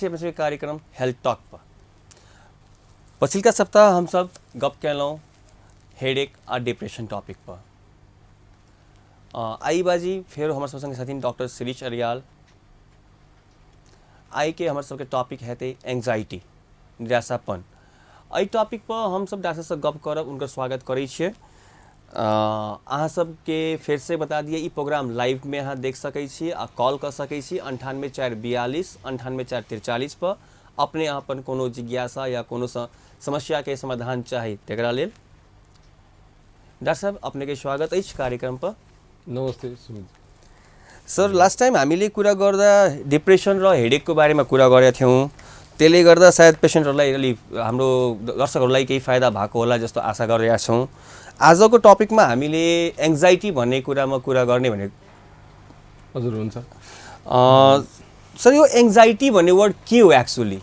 छे अपने कार्यक्रम हेल्थ टॉक पर। पछिल्का सप्ताह हम सब गप कैलौं हेडेक और डिप्रेशन टॉपिक पर। आई बाजी फिर हमारे सबसे साथी डॉक्टर शिरीष अरियाल आई के हमारे सबके टॉपिक है ते एंग्जाइटी निराशापन। एहि टॉपिक पर हम सब डॉक्टर से गप करब उनकर स्वागत करै छियै। अहाँ सबके फिर से बता दिए ई प्रोग्राम लाइव में अहाँ देख सकै छी आ कॉल कर सकै छी 98 442 98 443 पर अपने अपन कोनो जिज्ञासा या कोनो समस्या के समाधान चाही तेकरा लेल। डॉक्टर साहब अपने के स्वागत है कार्यक्रम पर। नमस्ते सुमित सर, लास्ट टाइम हामीले कुरा गर्दा डिप्रेसन र हेडेकको बारेमा कुरा गरेका थियौँ। त्यसले गर्दा सायद पेसेन्टहरूलाई अलि हाम्रो दर्शकहरूलाई केही फाइदा भएको होला जस्तो आशा गरिरहेका छौँ। आजको टपिकमा हामीले एङ्जाइटी भन्ने कुरामा कुरा गर्ने भने हजुर हुन्छ। सर, यो एङ्जाइटी भन्ने वर्ड के हो एक्चुअली?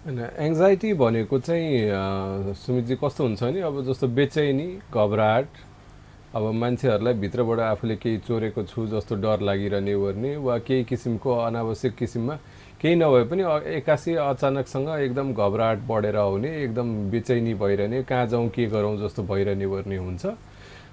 हैन, एङ्जाइटी भनेको चाहिँ सुमितजी कस्तो हुन्छ नि, अब जस्तो बेचैनी, घबराहट, अब मान्छेहरूलाई भित्रबाट आफूले केही चोरेको छु जस्तो डर लागिरहने गर्ने वा केही किसिमको अनावश्यक किसिममा केही नभए पनि एक्कासी अचानकसँग एकदम घबराहट बढेर आउने, एकदम बेचैनी भइरहने, कहाँ जाउँ के गरौँ जस्तो भइरहने गर्ने हुन्छ।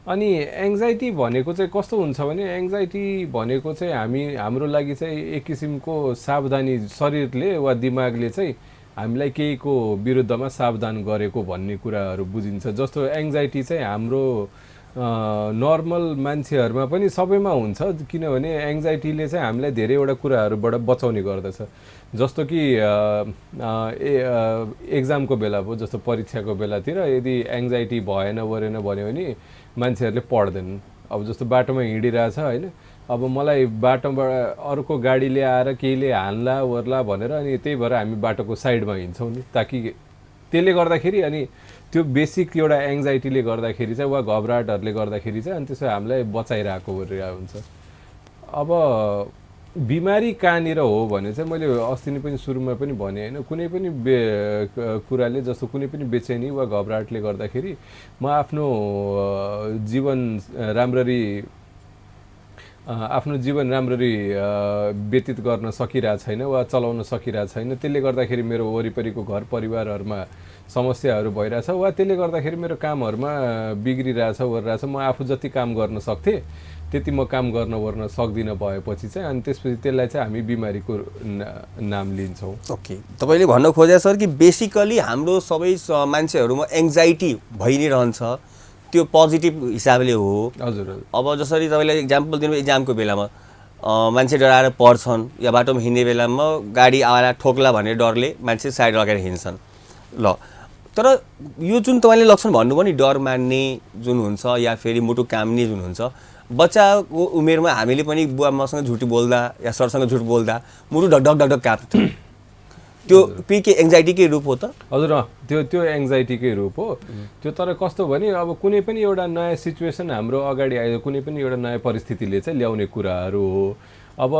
अनि एङ्जाइटी भनेको चाहिँ कस्तो हुन्छ भने एङ्जाइटी भनेको चाहिँ हाम्रो लागि चाहिँ एक किसिमको सावधानी, शरीरले वा दिमागले चाहिँ हामीलाई केहीको विरुद्धमा सावधान गरेको भन्ने कुराहरू बुझिन्छ। जस्तो एङ्जाइटी चाहिँ हाम्रो नर्मल मान्छेहरूमा पनि सबैमा हुन्छ, किनभने एङ्जाइटीले चाहिँ हामीलाई धेरैवटा कुराहरूबाट बचाउने गर्दछ। जस्तो कि एक्जामको बेला भयो, जस्तो परीक्षाको बेलातिर यदि एङ्जाइटी भएन भने भने मान्छेहरूले पढ्दैनन्। अब जस्तो बाटोमा हिँडिरहेछ होइन, अब मलाई बाटोबाट अर्को गाडीले आएर केहीले हान्ला ओर्ला भनेर अनि त्यही भएर हामी बाटोको साइडमा हिँड्छौँ नि, ताकि त्यसले गर्दाखेरि अनि त्यो बेसिक एउटा एङ्जाइटीले गर्दाखेरि चाहिँ वा घबराहटहरूले गर्दाखेरि चाहिँ अनि त्यसो हामीलाई बचाइरहेको गरिरहेको हुन्छ। अब बिमारी कहाँनिर हो भने चाहिँ मैले अस्ति नै पनि सुरुमा पनि भने होइन, कुनै पनि कुराले जस्तो कुनै पनि बेचैनी वा घबराहटले गर्दाखेरि म आफ्नो जीवन राम्ररी व्यतीत गर्न सकिरहेको छैन वा चलाउन सकिरहेको छैन, त्यसले गर्दाखेरि मेरो वरिपरिको घर परिवारहरूमा समस्याहरू भइरहेछ वा त्यसले गर्दाखेरि मेरो कामहरूमा बिग्रिरहेछ गरिरहेछ। म आफू जति काम गर्न सक्थेँ त्यति म काम गर्न सक्दिनँ भएपछि चाहिँ अनि त्यसपछि त्यसलाई चाहिँ हामी बिमारीको नाम लिन्छौँ। ओके, तपाईँले भन्न खोजे सर कि बेसिकली हाम्रो सबै मान्छेहरूमा एङ्जाइटी भइ नै रहन्छ, त्यो पोजिटिभ हिसाबले हो। हजुर। अब जसरी तपाईँले इक्जाम्पल दिनु, इक्जामको बेलामा मान्छे डराएर पढ्छन् या बाटोमा हिँड्ने बेलामा गाडी आएर ठोक्ला भन्ने डरले मान्छे साइड लगाएर हिँड्छन्। ल, तर यो जुन तपाईँले लक्षण भन्नुभयो नि, डर मान्ने जुन हुन्छ या फेरि मुटु काम्ने जुन हुन्छ, बच्चाको उमेरमा हामीले पनि बुवा आमासँग झुट बोल्दा या सरसँग झुट बोल्दा मुटु ढकढक ढकढक काप्थ्यो। त्यो के एङ्जाइटीकै रूप हो त? हजुर, त्यो एङ्जाइटीकै रूप हो त्यो। तर कस्तो भने अब कुनै पनि एउटा नयाँ सिचुएसन हाम्रो अगाडि आयो, कुनै पनि एउटा नयाँ परिस्थितिले चाहिँ ल्याउने कुराहरू हो। अब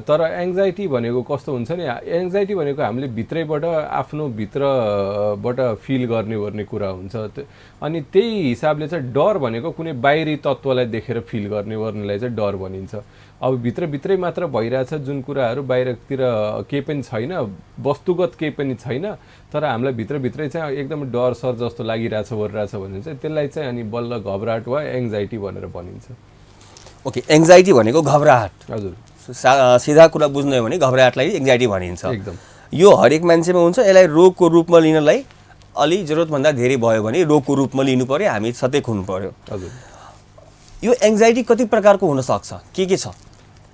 तर एङ्जाइटी भनेको कस्तो हुन्छ नि, एङ्जाइटी भनेको हामीले भित्रैबाट आफ्नो भित्रबाट फिल गर्ने कुरा हुन्छ। अनि त्यही हिसाबले चाहिँ डर भनेको कुनै बाहिरी तत्त्वलाई देखेर फिल गर्नेलाई चाहिँ डर भनिन्छ। अब भित्रभित्रै मात्र भइरहेछ जुन कुराहरू बाहिरतिर केही पनि छैन, वस्तुगत केही पनि छैन, तर हामीलाई भित्रभित्रै चाहिँ एकदम डर सर जस्तो लागिरहेछ गरिरहेछ भने चाहिँ त्यसलाई चाहिँ अनि बल्ल घबराहट वा एङ्जाइटी भनेर भनिन्छ। ओके, एङ्जाइटी भनेको घबराहट। हजुर, सिधा कुरा बुझ्नु हो भने घबराहटलाई एङ्जाइटी भनिन्छ। एकदम यो हरेक मान्छेमा हुन्छ। यसलाई रोगको रूपमा लिनलाई अलि जरुरतभन्दा धेरै भयो भने रोगको रूपमा लिनु पर्यो, हामी सचेत हुनु पर्यो। हजुर। यो एङ्जाइटी कति प्रकारको हुनसक्छ, के छ?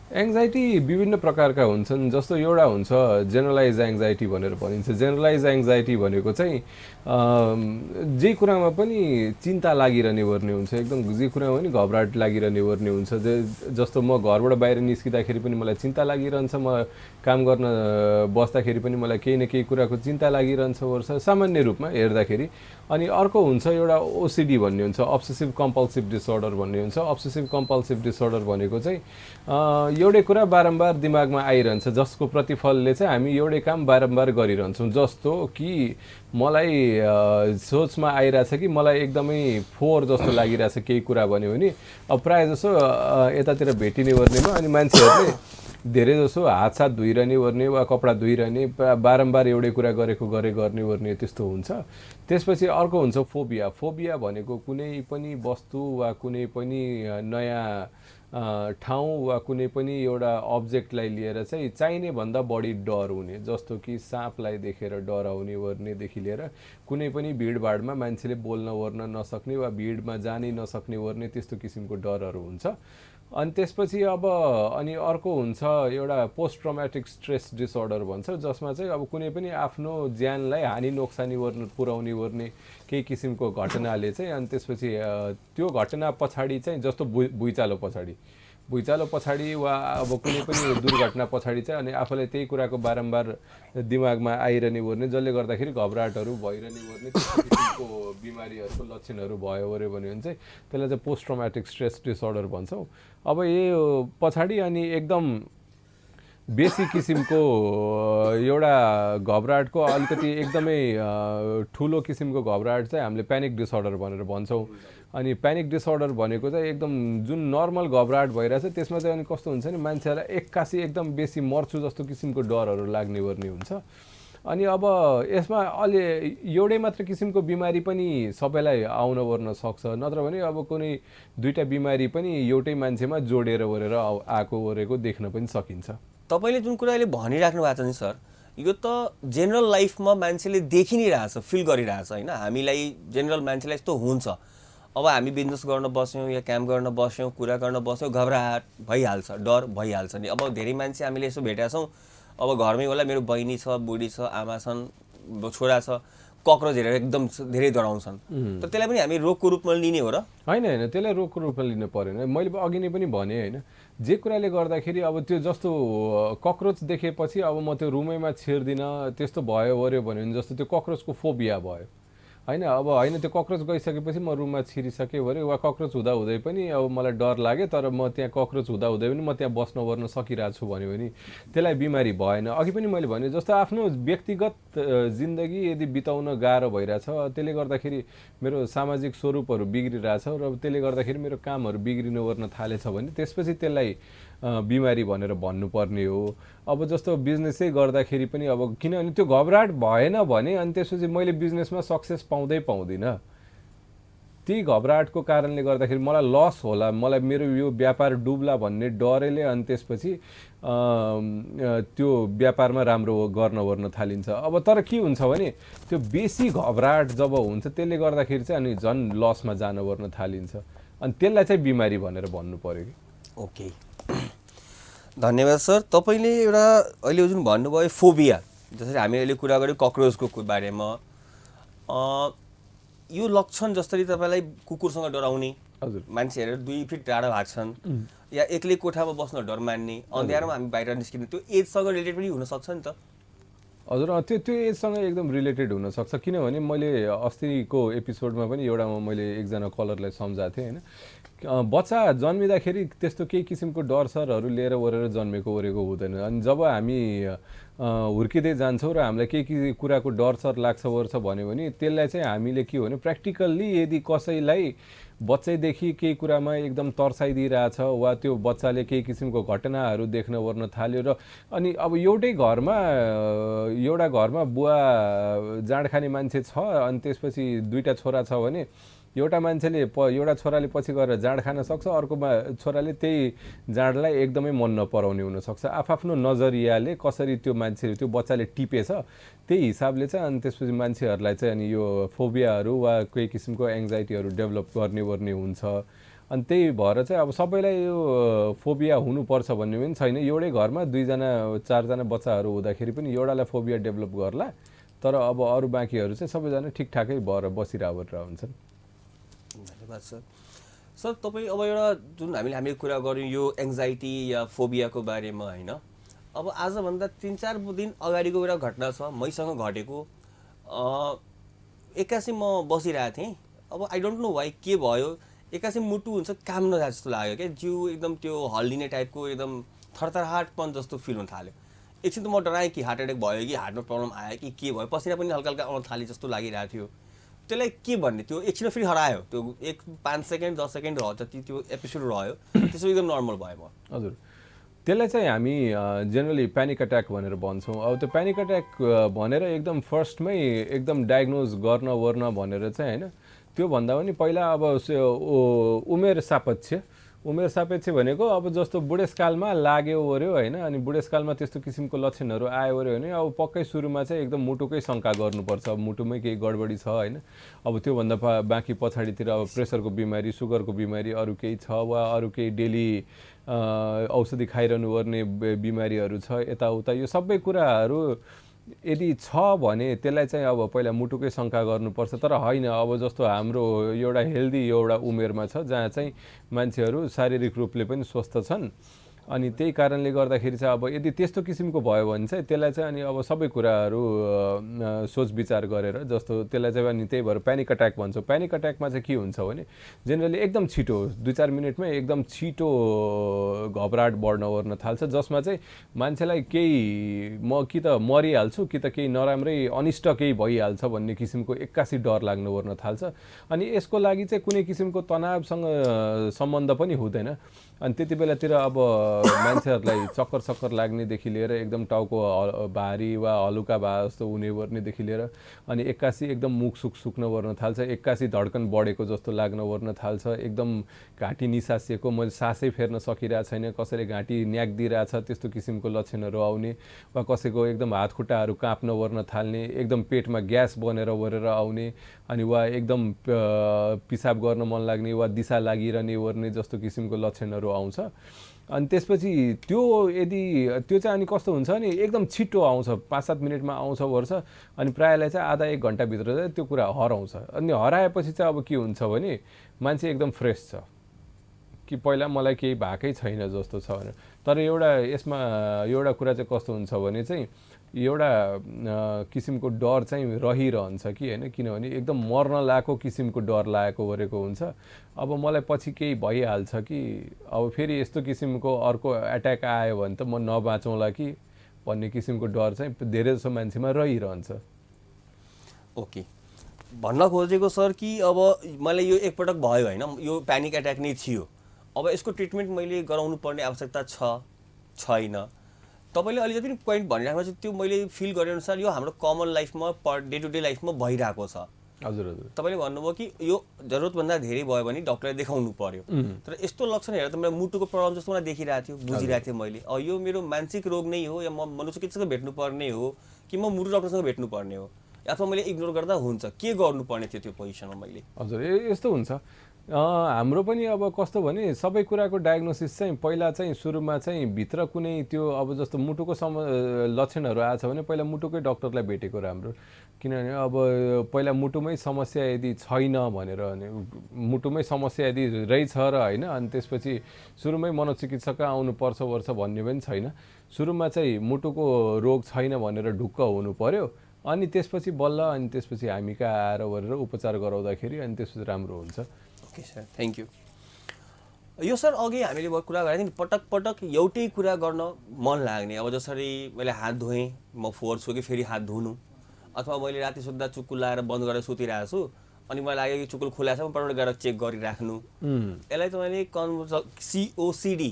एङ्जाइटी विभिन्न प्रकारका हुन्छन्। जस्तो एउटा हुन्छ जेनरलाइज एङ्जाइटी भनेर भनिन्छ। जेनरलाइज एङ्जाइटी भनेको चाहिँ जे कुरामा पनि चिन्ता लागिरहने गर्ने हुन्छ, एकदम जे कुरामा पनि घबराहट लागिरहने गर्ने हुन्छ। जस्तो म घरबाट बाहिर निस्किँदाखेरि पनि मलाई चिन्ता लागिरहन्छ, म काम गर्न बस्दाखेरि पनि मलाई केही न केही कुराको चिन्ता लागिरहन्छ वर्ष सामान्य रूपमा हेर्दाखेरि। अनि अर्को हुन्छ एउटा ओसिडी भन्ने हुन्छ, अब्सेसिभ कम्पल्सिभ डिसअर्डर भन्ने हुन्छ। अब्सेसिभ कम्पल्सिभ डिसअर्डर भनेको चाहिँ एउटै कुरा बारम्बार दिमागमा आइरहन्छ, जसको प्रतिफलले चाहिँ हामी एउटै काम बारम्बार गरिरहन्छौँ। जस्तो कि मलाई सोचमा आइरहेछ कि मलाई एकदमै फोहोर जस्तो लागिरहेछ केही कुरा भन्यो भने अब प्रायः जसो यतातिर भेटिने गर्नेमा अनि मान्छेहरूले धेरै जसो हातसाथ धोइरहने ओर्ने वा कपडा धोइरहने बारम्बार एउटै कुरा गर्ने ओर्ने त्यस्तो हुन्छ। त्यसपछि अर्को हुन्छ फोबिया। फोबिया भनेको कुनै पनि वस्तु वा कुनै पनि नयाँ ठाउँ वा कुनै पनि एउटा अब्जेक्टलाई लिएर चाहिँ चाहिने भन्दा बढी डर हुने, जस्तो कि साँपलाई देखेर डराउने ओर्नेदेखि लिएर कुनै पनि भिडभाडमा मान्छेले बोल्न ओर्न नसक्ने वा भिडमा जानै नसक्ने ओर्ने त्यस्तो किसिमको डरहरू हुन्छ। अनि त्यसपछि अनि अर्को हुन्छ एउटा पोस्ट ट्रमेटिक स्ट्रेस डिसअर्डर भन्छ, जसमा चाहिँ अब कुनै पनि आफ्नो ज्यानलाई हानि नोक्सानी पुर्याउने ओर्ने केही किसिमको घटनाले चाहिँ अनि त्यसपछि त्यो घटना पछाडि चाहिँ जस्तो भुइँचालो पछाडि वा अब कुनै पनि दुर्घटना पछाडि चाहिँ अनि आफूलाई त्यही कुराको बारम्बार दिमागमा आइरहने ओर्ने, जसले गर्दाखेरि घबराहटहरू भइरहने ओर्ने त्यस्तो किसिमको बिमारीहरूको लक्षणहरू भयो ओर्यो भने चाहिँ त्यसलाई चाहिँ पोस्ट ट्रमेटिक स्ट्रेस डिसअर्डर भन्छौँ। अब यो पछाडि अनि एकदम बेसी किसिमको एउटा घबराहटको अलिकति एकदमै ठुलो किसिमको घबराहट चाहिँ हामीले प्यानिक डिसअर्डर भनेर भन्छौँ। अनि प्यानिक डिसअर्डर भनेको चाहिँ एकदम जुन नर्मल घबराहट भइरहेछ त्यसमा चाहिँ अनि कस्तो हुन्छ नि मान्छेलाई एक्कासी एकदम बेसी मर्छु जस्तो किसिमको डरहरू लाग्ने ओर्ने हुन्छ। अनि अब यसमा अलि एउटै मात्र किसिमको बिमारी पनि सबैलाई आउन ओर्न सक्छ, नत्र भने अब कुनै दुईटा बिमारी पनि एउटै मान्छेमा जोडेर ओरेर आएको ओरेको देख्न पनि सकिन्छ। तपाईँले जुन कुरा अहिले भनिराख्नु भएको छ नि सर, यो त जेनरल लाइफमा मान्छेले देखि नै रहेछ, फिल गरिरहेछ होइन। हामीलाई जेनरल मान्छेलाई यस्तो हुन्छ, अब हामी बिजनेस गर्न बस्यौँ या काम गर्न बस्यौँ, कुरा गर्न बस्यौँ, घबराहट भइहाल्छ, डर भइहाल्छ नि। अब धेरै मान्छे हामीले यसो भेटेका छौँ, अब घरमै होला, मेरो बहिनी छ, बुढी छ, आमा छन्, छोरा छ, कक्रोच हेरेर एकदम धेरै डराउँछन्, तर त्यसलाई पनि हामी रोगको रूपमा लिने हो र? होइन, त्यसलाई रोगको रूपमा लिनु परेन। मैले अघि नै पनि भने होइन, जे कुराले गर्दाखेरि अब त्यो जस्तो कक्रोच देखेपछि अब म त्यो रुमैमा छिर्दिनँ त्यस्तो भयो ओर्यो भने जस्तो त्यो कक्रोचको फोबिया भयो होइन। अब होइन, त्यो कक्रोच गइसकेपछि म रुममा छिरिसकेँ ओर्यो वा कक्रोच हुँदै पनि अब मलाई डर लाग्यो, तर म त्यहाँ कक्रोच हुँदै पनि म त्यहाँ बस्न ओर्न सकिरहेको छु भन्यो भने त्यसलाई बिमारी भएन। अघि पनि मैले भने जस्तो आफ्नो व्यक्तिगत जिन्दगी यदि बिताउन गाह्रो भइरहेछ, त्यसले गर्दाखेरि मेरो सामाजिक स्वरूपहरू बिग्रिरहेछ र त्यसले गर्दाखेरि मेरो कामहरू बिग्रिन ओर्न थालेछ भने त्यसपछि त्यसलाई बिमारी भनेर भन्नुपर्ने हो। अब जस्तो बिजनेसै गर्दाखेरि पनि अब किनभने त्यो घबराहट भएन भने अनि त्यसपछि मैले बिजनेसमा सक्सेस पाउँदिनँ, त्यही घबराहटको कारणले गर्दाखेरि मलाई लस होला, मलाई मेरो यो व्यापार डुब्ला भन्ने डरले अनि त्यसपछि त्यो व्यापारमा राम्रो गर्न ओर्न थालिन्छ। अब तर के हुन्छ भने त्यो बेसी घबराहट जब हुन्छ त्यसले गर्दाखेरि चाहिँ अनि झन् लसमा जान ओर्न थालिन्छ, अनि त्यसलाई चाहिँ बिमारी भनेर भन्नु पर्यो कि। ओके, धन्यवाद सर। तपाईँले एउटा अहिले जुन भन्नुभयो फोबिया, जसरी हामी अहिले कुरा गऱ्यौँ कक्रोचको बारेमा, यो लक्षण जसरी तपाईँलाई कुकुरसँग डराउने, हजुर, मान्छेहरू 2 फिट टाढा भाग्छन् या एक्लै कोठामा बस्न डर मान्ने, अँध्यारोमा हामी बाहिर निस्किने, त्यो एजसँग रिलेटेड पनि हुनसक्छ नि त? हजुर, त्यो एजसँग एकदम रिलेटेड हुनसक्छ। किनभने मैले अस्तिको एपिसोडमा पनि मैले एकजना कलरलाई सम्झाएको थिएँ होइन, बच्चा जन्मिँदाखेरि त्यस्तो केही किसिमको डर सरहरू लिएर ओरेर जन्मेको ओरेको हुँदैन। अनि जब हामी हुर्किँदै जान्छौँ र हामीलाई केही कुराको डर सर लाग्छ ओर्छ भन्यो भने त्यसलाई चाहिँ हामीले के हो भने प्र्याक्टिकल्ली यदि कसैलाई बच्चैदेखि केही कुरामा एकदम तर्साइदिइरहेछ वा त्यो बच्चाले केही किसिमको घटनाहरू देख्न ओर्न थाल्यो र अनि अब एउटा घरमा बुवा जाँड खाने मान्छे छ अनि त्यसपछि 2टा छोरा छ भने एउटा छोराले पछि गएर जाँड खान सक्छ, अर्को छोराले त्यही जाँडलाई एकदमै मन नपराउने हुनसक्छ। आफ्नो नजरियाले कसरी त्यो बच्चाले टिपेछ त्यही हिसाबले चाहिँ अनि त्यसपछि मान्छेहरूलाई चाहिँ अनि यो फोबियाहरू वा केही किसिमको एङ्जाइटीहरू डेभलप गर्ने हुन्छ। अनि त्यही भएर चाहिँ अब सबैलाई यो फोबिया हुनुपर्छ भन्ने पनि छैन। एउटै घरमा 2जना 4जना बच्चाहरू हुँदाखेरि पनि एउटालाई फोबिया डेभलप गर्ला, तर अब अरू बाँकीहरू चाहिँ सबैजना ठिकठाकै भएर बसिरहेर हुन्छन्। धन्यवाद सर। सर तपाईँ अब एउटा जुन हामीले कुरा गऱ्यौँ यो एङ्जाइटी या फोबियाको बारेमा होइन, अब आजभन्दा 3-4 दिन अगाडिको एउटा घटना छ मैसँग घटेको। एक्कासी म बसिरहेको थिएँ, अब आई डोन्ट नो वाइ के भयो, एक्कासी मुटु हुन्छ काम नजाए जस्तो लाग्यो क्या, जिउ एकदम त्यो हल्लिने टाइपको एकदम थरथराहटपन जस्तो फिल हुन थाल्यो। एकछिन त म डराएँ कि हार्ट एट्याक भयो कि हार्टमा प्रब्लम आयो कि के भयो, पसिना पनि हल्का हल्का आउन थाले जस्तो लागिरहेको थियो। त्यसलाई के भन्ने, त्यो एकछिन फेरि हरायो, त्यो 5 सेकेन्ड 10 सेकेन्ड रह्यो जति त्यो एपिसोड रह्यो त्यसो एकदम नर्मल भयो म। हजुर, त्यसलाई चाहिँ हामी जेनरली प्यानिक अट्याक भनेर भन्छौँ। अब त्यो प्यानिक अट्याक भनेर एकदम फर्स्टमै एकदम डायग्नोज गर्न वर्न भनेर चाहिँ होइन, त्योभन्दा पनि पहिला अब उमेर सापेक्ष भनेको अब जस्तो बुढेसकालमा लाग्यो ओर्यो होइन, अनि बुढेसकालमा त्यस्तो किसिमको लक्षणहरू आयो ओर्यो भने अब पक्कै सुरुमा चाहिँ एकदम मुटुकै शङ्का गर्नुपर्छ, अब मुटुमै केही गडबडी छ होइन। अब त्योभन्दा बाँकी पछाडितिर अब प्रेसरको बिमारी, सुगरको बिमारी अरू केही छ, वा अरू केही डेली औषधि खाइरहनु पर्ने बिमारीहरू छ यताउता, यो सबै कुराहरू यदि छ भने त्यसलाई चाहिँ अब पहिला मुटुकै शङ्का गर्नुपर्छ। तर होइन, अब जस्तो हाम्रो एउटा हेल्दी एउटा उमेरमा छ जहाँ चाहिँ मान्छेहरू शारीरिक रूपले पनि स्वस्थ छन्, अनि त्यही कारणले गर्दाखेरि चाहिँ अब यदि त्यस्तो किसिमको भयो भने चाहिँ त्यसलाई चाहिँ अनि अब सबै कुराहरू सोच विचार गरेर, जस्तो त्यसलाई चाहिँ अनि त्यही भएर प्यानिक अट्याक भन्छौँ। प्यानिक अट्याकमा चाहिँ के हुन्छ भने जेनरली एकदम छिटो 2-4 मिनटमै एकदम छिटो घबराहट बढ्न ओर्न थाल्छ, जसमा चाहिँ मान्छेलाई केही कि त मरिहाल्छु कि त केही नराम्रै अनिष्ट केही भइहाल्छ भन्ने किसिमको एक्कासी डर लाग्न ओर्न थाल्छ। अनि यसको लागि चाहिँ कुनै किसिमको तनावसँग सम्बन्ध पनि हुँदैन। अनि त्यति बेलातिर अब मान्छेहरूलाई चक्कर लाग्नेदेखि लिएर एकदम टाउको भारी वा हलुका भए जस्तो हुने वर्नेदेखि लिएर अनि एक्कासी एकदम मुख सुक्न वर्न थाल्छ, एक्कासी धड्कन बढेको जस्तो लाग्न वर्न थाल्छ, एकदम घाँटी निसासिएको, मैले सासै फेर्न सकिरहेको छैन, कसैले घाँटी न्याक्दिरहेछ त्यस्तो किसिमको लक्षणहरू आउने, वा कसैको एकदम हात खुट्टाहरू काँप्न वर्न थाल्ने, एकदम पेटमा ग्यास बनेर वरेर आउने, अनि वा एकदम पिसाब गर्न मन लाग्ने वा दिशा लागिरहने वर्ने जस्तो किसिमको लक्षणहरू आउँछ। अनि त्यसपछि त्यो चाहिँ अनि कस्तो हुन्छ नि एकदम छिटो आउँछ, 5-7 मिनटमा आउँछ वर्छ, अनि प्रायःलाई चाहिँ आधा 1 घन्टाभित्र चाहिँ त्यो कुरा हराउँछ। अनि हराएपछि चाहिँ अब के हुन्छ भने मान्छे एकदम फ्रेस छ कि पहिला मलाई केही भएकै छैन जस्तो छ भनेर। तर यसमा एउटा कुरा चाहिँ कस्तो हुन्छ भने चाहिँ एउटा किसिमको डर चाहिँ रहिरहन्छ कि होइन, किनभने एकदम मर्न लागेको किसिमको डर लागेको गरेको हुन्छ। अब मलाई पछि केही भइहाल्छ कि अब फेरि यस्तो किसिमको अर्को एट्याक आयो भने त म नबाँचौँला कि भन्ने किसिमको डर चाहिँ धेरै जसो मान्छेमा रहिरहन्छ। ओके, भन्न खोजेको सर कि अब मलाई यो एकपटक भयो होइन, यो प्यानिक एट्याक नै थियो, अब यसको ट्रिटमेन्ट मैले गराउनु पर्ने आवश्यकता छैन। तपाईँले अहिले जति पनि पोइन्ट भनिराख्नु चाहिँ त्यो मैले फिल गरेअनुसार यो हाम्रो कमन लाइफमा डे टु डे लाइफमा भइरहेको छ। हजुर हजुर, तपाईँले भन्नुभयो कि यो जरुरतभन्दा धेरै भयो भने डक्टरलाई देखाउनु पर्यो। तर यस्तो लक्षण हेरेर त मेरो मुटुको प्रब्लम जस्तो मलाई देखिरहेको थियो, बुझिरहेको थिएँ मैले, यो मेरो मानसिक रोग नै हो या म मनोचिकित्सक भेट्नु पर्ने हो कि म मुटु डक्टरसँग भेट्नु पर्ने हो, अथवा मैले इग्नोर गर्दा हुन्छ, के गर्नुपर्ने थियो त्यो पोजिसनमा मैले? हजुर, यस्तो हुन्छ हाम्रो पनि अब कस्तो भने सबै कुराको डायग्नोसिस चाहिँ पहिला चाहिँ सुरुमा चाहिँ भित्र कुनै त्यो अब जस्तो मुटुको लक्षणहरू आएछ भने पहिला मुटुकै डक्टरलाई भेटेको राम्रो, किनभने अब पहिला मुटुमै समस्या यदि छैन भनेर भने मुटुमै समस्या यदि रहेछ र होइन, अनि त्यसपछि सुरुमै मनोचिकित्सक आउनुपर्छ वर्छ भन्ने पनि छैन। सुरुमा चाहिँ मुटुको रोग छैन भनेर ढुक्क हुनु पर्यो, अनि त्यसपछि बल्ल अनि त्यसपछि हामी कहाँ आएर गरेर उपचार गराउँदाखेरि अनि त्यसपछि राम्रो हुन्छ। Okay sir, thank you. यो सर अघि हामीले कुरा गरेको थियौँ पटक पटक एउटै कुरा गर्न मन लाग्ने, अब जसरी मैले हात धोएँ म फोहोर छु कि फेरि हात धुनु, अथवा मैले राति सुत्दा चुक्कुल लाएर बन्द गरेर सुतिरहेको छु अनि मलाई लाग्यो कि चुक्कुल खुला छ, म पटक गएर चेक गरिराख्नु, यसलाई तपाईँले COCD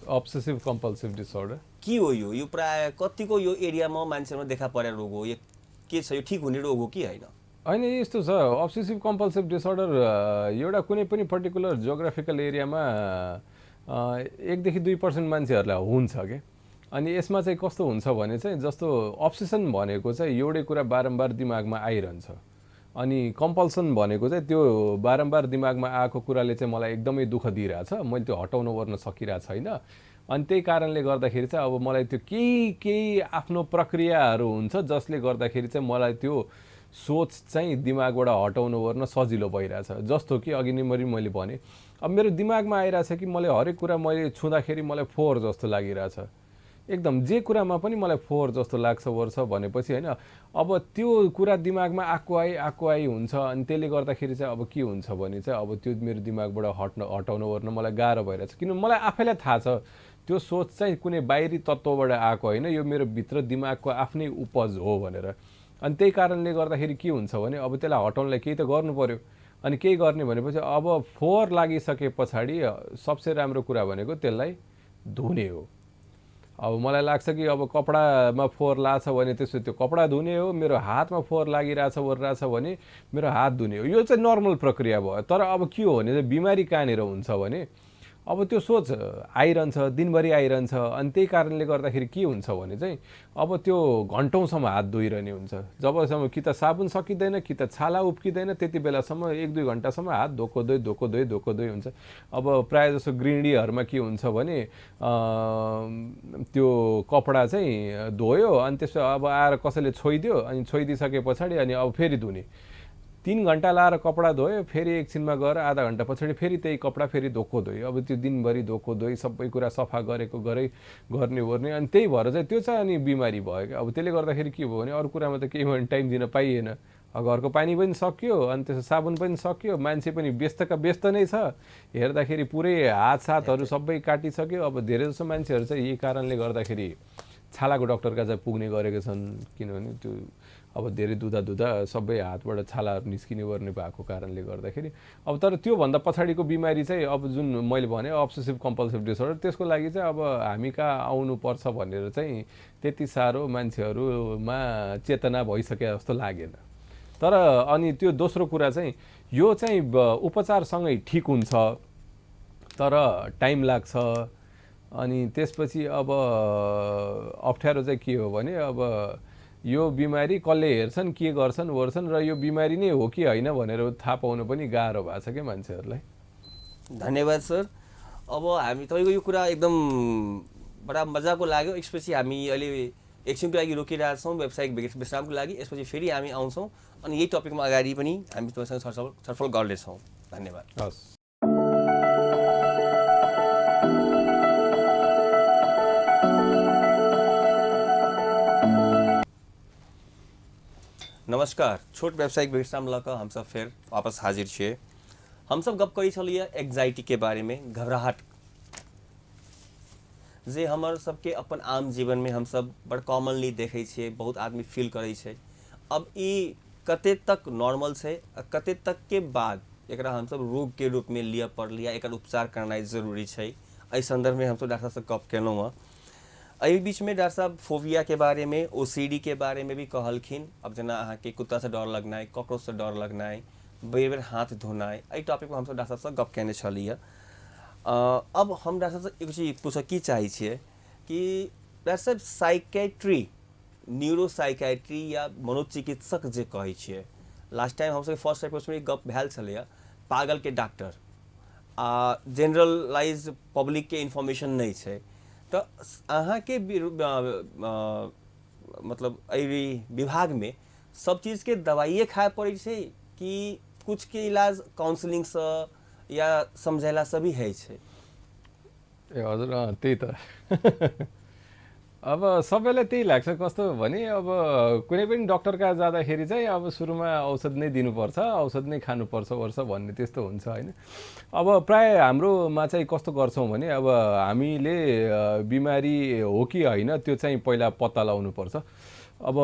अब्सेसिभ कम्पल्सिभ डिसअर्डर के हो यो प्राय कतिको यो एरियामा मान्छेहरूमा देखा परेर रोग हो, यो के छ, यो ठिक हुने रोग हो कि होइन? होइन, यस्तो छ, अब्सेसिभ कम्पल्सिभ डिसअर्डर एउटा कुनै पनि पर्टिकुलर जियोग्राफिकल एरियामा 1देखि 2% मान्छेहरूलाई हुन्छ कि। अनि यसमा चाहिँ कस्तो हुन्छ भने चाहिँ जस्तो अब्सेसन भनेको चाहिँ एउटै कुरा बारम्बार दिमागमा आइरहन्छ, अनि कम्पल्सन भनेको चाहिँ त्यो बारम्बार दिमागमा आएको कुराले चाहिँ मलाई एकदमै दुःख दिइरहेछ, मैले त्यो हटाउन गर्न सकिरहेको छैन, अनि त्यही कारणले गर्दाखेरि चाहिँ अब मलाई त्यो केही आफ्नो प्रक्रियाहरू हुन्छ जसले गर्दाखेरि चाहिँ मलाई त्यो सोच चाहिँ दिमागबाट हटाउनु गर्न सजिलो भइरहेछ। जस्तो कि अघि नै मैले भने अब मेरो दिमागमा आइरहेछ कि मलाई हरेक कुरा मैले छुँदाखेरि मलाई फोहोर जस्तो लागिरहेछ, एकदम जे कुरामा पनि मलाई फोहोर जस्तो लाग्छ वर्छ भनेपछि होइन, अब त्यो कुरा दिमागमा आएको आइ हुन्छ, अनि त्यसले गर्दाखेरि चाहिँ अब के हुन्छ भने चाहिँ अब त्यो मेरो दिमागबाट हटाउन ओर्न मलाई गाह्रो भइरहेछ, किनभने मलाई आफैलाई थाहा छ त्यो सोच चाहिँ कुनै बाहिरी तत्त्वबाट आएको होइन, यो मेरो भित्र दिमागको आफ्नै उपज हो भनेर। अनि त्यही कारणले गर्दाखेरि के हुन्छ भने अब त्यसलाई हटाउनलाई केही त गर्नु पर्यो, अनि केही गर्ने भनेपछि अब फोहोर लागिसके पछाडि सबसे राम्रो कुरा भनेको त्यसलाई धुने हो। अब मलाई लाग्छ कि अब कपडामा फोहोर लाग्छ भने त्यसो त्यो कपडा धुने हो, मेरो हातमा फोहोर लागिरहेछ ओरिरहेछ भने मेरो हात धुने हो। यो चाहिँ नर्मल प्रक्रिया भयो। तर अब के हो भने चाहिँ बिमारी कहाँनिर हुन्छ भने अब त्यो सोच आइरहन्छ, दिनभरि आइरहन्छ। अनि त्यही कारणले गर्दाखेरि के हुन्छ भने चाहिँ अब त्यो घन्टौँसम्म हात धोइरहने हुन्छ। जबसम्म कि त साबुन सकिँदैन कि त छाला उप्किँदैन, त्यति बेलासम्म 1-2 घन्टासम्म हात धोको धोइ हुन्छ। अब प्रायः जसो गृहिणीहरूमा के हुन्छ भने त्यो कपडा चाहिँ धोयो अनि त्यसो अब आएर कसैले छोइदियो, अनि छोइदिइसके पछाडि अनि अब फेरि धुने। 3 घन्टा लाएर कपडा धोयो, फेरि एकछिनमा गएर आधा घन्टा पछाडि फेरि त्यही कपडा फेरि धोको धोइ। अब त्यो दिनभरि धोको धोइ सबै कुरा सफा गर्ने ओर्ने, अनि त्यही भएर चाहिँ त्यो चाहिँ अनि बिमारी भयो क्या। अब त्यसले गर्दाखेरि के भयो भने अरू कुरामा त केही भने टाइम दिन पाइएन। घरको पानी पनि सकियो, अनि त्यसो साबुन पनि सकियो, मान्छे पनि व्यस्तका व्यस्त नै छ। हेर्दाखेरि पुरै हातसातहरू सबै काटिसक्यो। अब धेरै जसो मान्छेहरू चाहिँ यही कारणले गर्दाखेरि छालाको डक्टरका चाहिँ पुग्ने गरेका छन्। किनभने त्यो अब धेरै धुँदा सबै हातबाट छालाहरू निस्किने गर्ने भएको कारणले गर्दाखेरि। अब तर त्योभन्दा पछाडिको बिमारी चाहिँ अब जुन मैले भने अब्सेसिभ कम्पल्सिभ डिसअर्डर, त्यसको लागि चाहिँ अब हामी कहाँ आउनुपर्छ भनेर चाहिँ त्यति साह्रो मान्छेहरूमा चेतना भइसके जस्तो लागेन। तर अनि त्यो दोस्रो कुरा चाहिँ यो चाहिँ उपचारसँगै ठिक हुन्छ, तर टाइम लाग्छ। अनि त्यसपछि अब अप्ठ्यारो चाहिँ के हो भने अब यो बिमारी कसले हेर्छन्, के गर्छन् ओर्छन्, र यो बिमारी नै हो कि होइन भनेर थाहा पाउनु पनि गाह्रो भएको छ क्या मान्छेहरूलाई। धन्यवाद सर। अब हामी तपाईँको यो कुरा एकदम बडा मजाको लाग्यो। यसपछि हामी अहिले एकछिनको लागि रोकिरहेका छौँ व्यावसायिक विश्रामको लागि। यसपछि फेरि हामी आउँछौँ अनि यही टपिकमा अगाडि पनि हामी तपाईँसँग छलफल गर्नेछौँ। धन्यवाद। हस्। नमस्कार। छोट व्यावसायिक विश्राम लऽ कऽ हमसब फेर वापस हाजिर छियै। हमसब गप करै छलियै एंग्जाइटी के बारे में, घबराहट जे हमर सबके अपन आम जीवन में हमसब बड़ कॉमनली देखै छियै, बहुत आदमी फील करै छै। अब ई कते तक नॉर्मल छै, कते तक के बाद एकरा हमसब रोग के रूप में लिया पड़लिया, एकर उपचार करनाइ जरूरी छै। एहि संदर्भ में हमसब डॉक्टर से गप केलहुँ हँ। एहि बीच में डॉक्टर साहब फोबिया के बारे में, ओसीडी के बारे में भी कहलखिन। अब जना अहाँके कुत्ता से डर लगनाइ, कॉकरोच से डर लगनाइ, बेर बेर हाथ धोनाइ, एहि टॉपिक में हमसब डॉक्टर साहब से गप केने छलियै। अब हम डॉक्टर साहब से एक चीज पूछऽ की चाहै छियै कि डॉक्टर साहब साइकेट्री, न्यूरोसाइकेट्री या मनोचिकित्सक जे कहै छियै, लास्ट टाइम हमसब फर्स्ट एपिसोड में गप भेल छलैया पागल के डॉक्टर, जनरलाइज पब्लिक के इन्फॉर्मेशन नहीं छै। तो अहाँ के मतलब विभाग में सब चीज के दवाइए खाए पड़े छै कि कुछ के इलाज काउंसलिंग से या समझैला से भी है छै? ए हजुर, त्यही त अब सबैलाई त्यही लाग्छ। कस्तो भने अब कुनै पनि डक्टर कहाँ जाँदाखेरि चाहिँ अब सुरुमा औषध नै दिनुपर्छ, औषध नै खानुपर्छ वर्ष भन्ने त्यस्तो हुन्छ होइन। अब प्राय हाम्रोमा चाहिँ कस्तो गर्छौँ भने अब हामीले बिमारी हो कि होइन त्यो चाहिँ पहिला पत्ता लगाउनुपर्छ। अब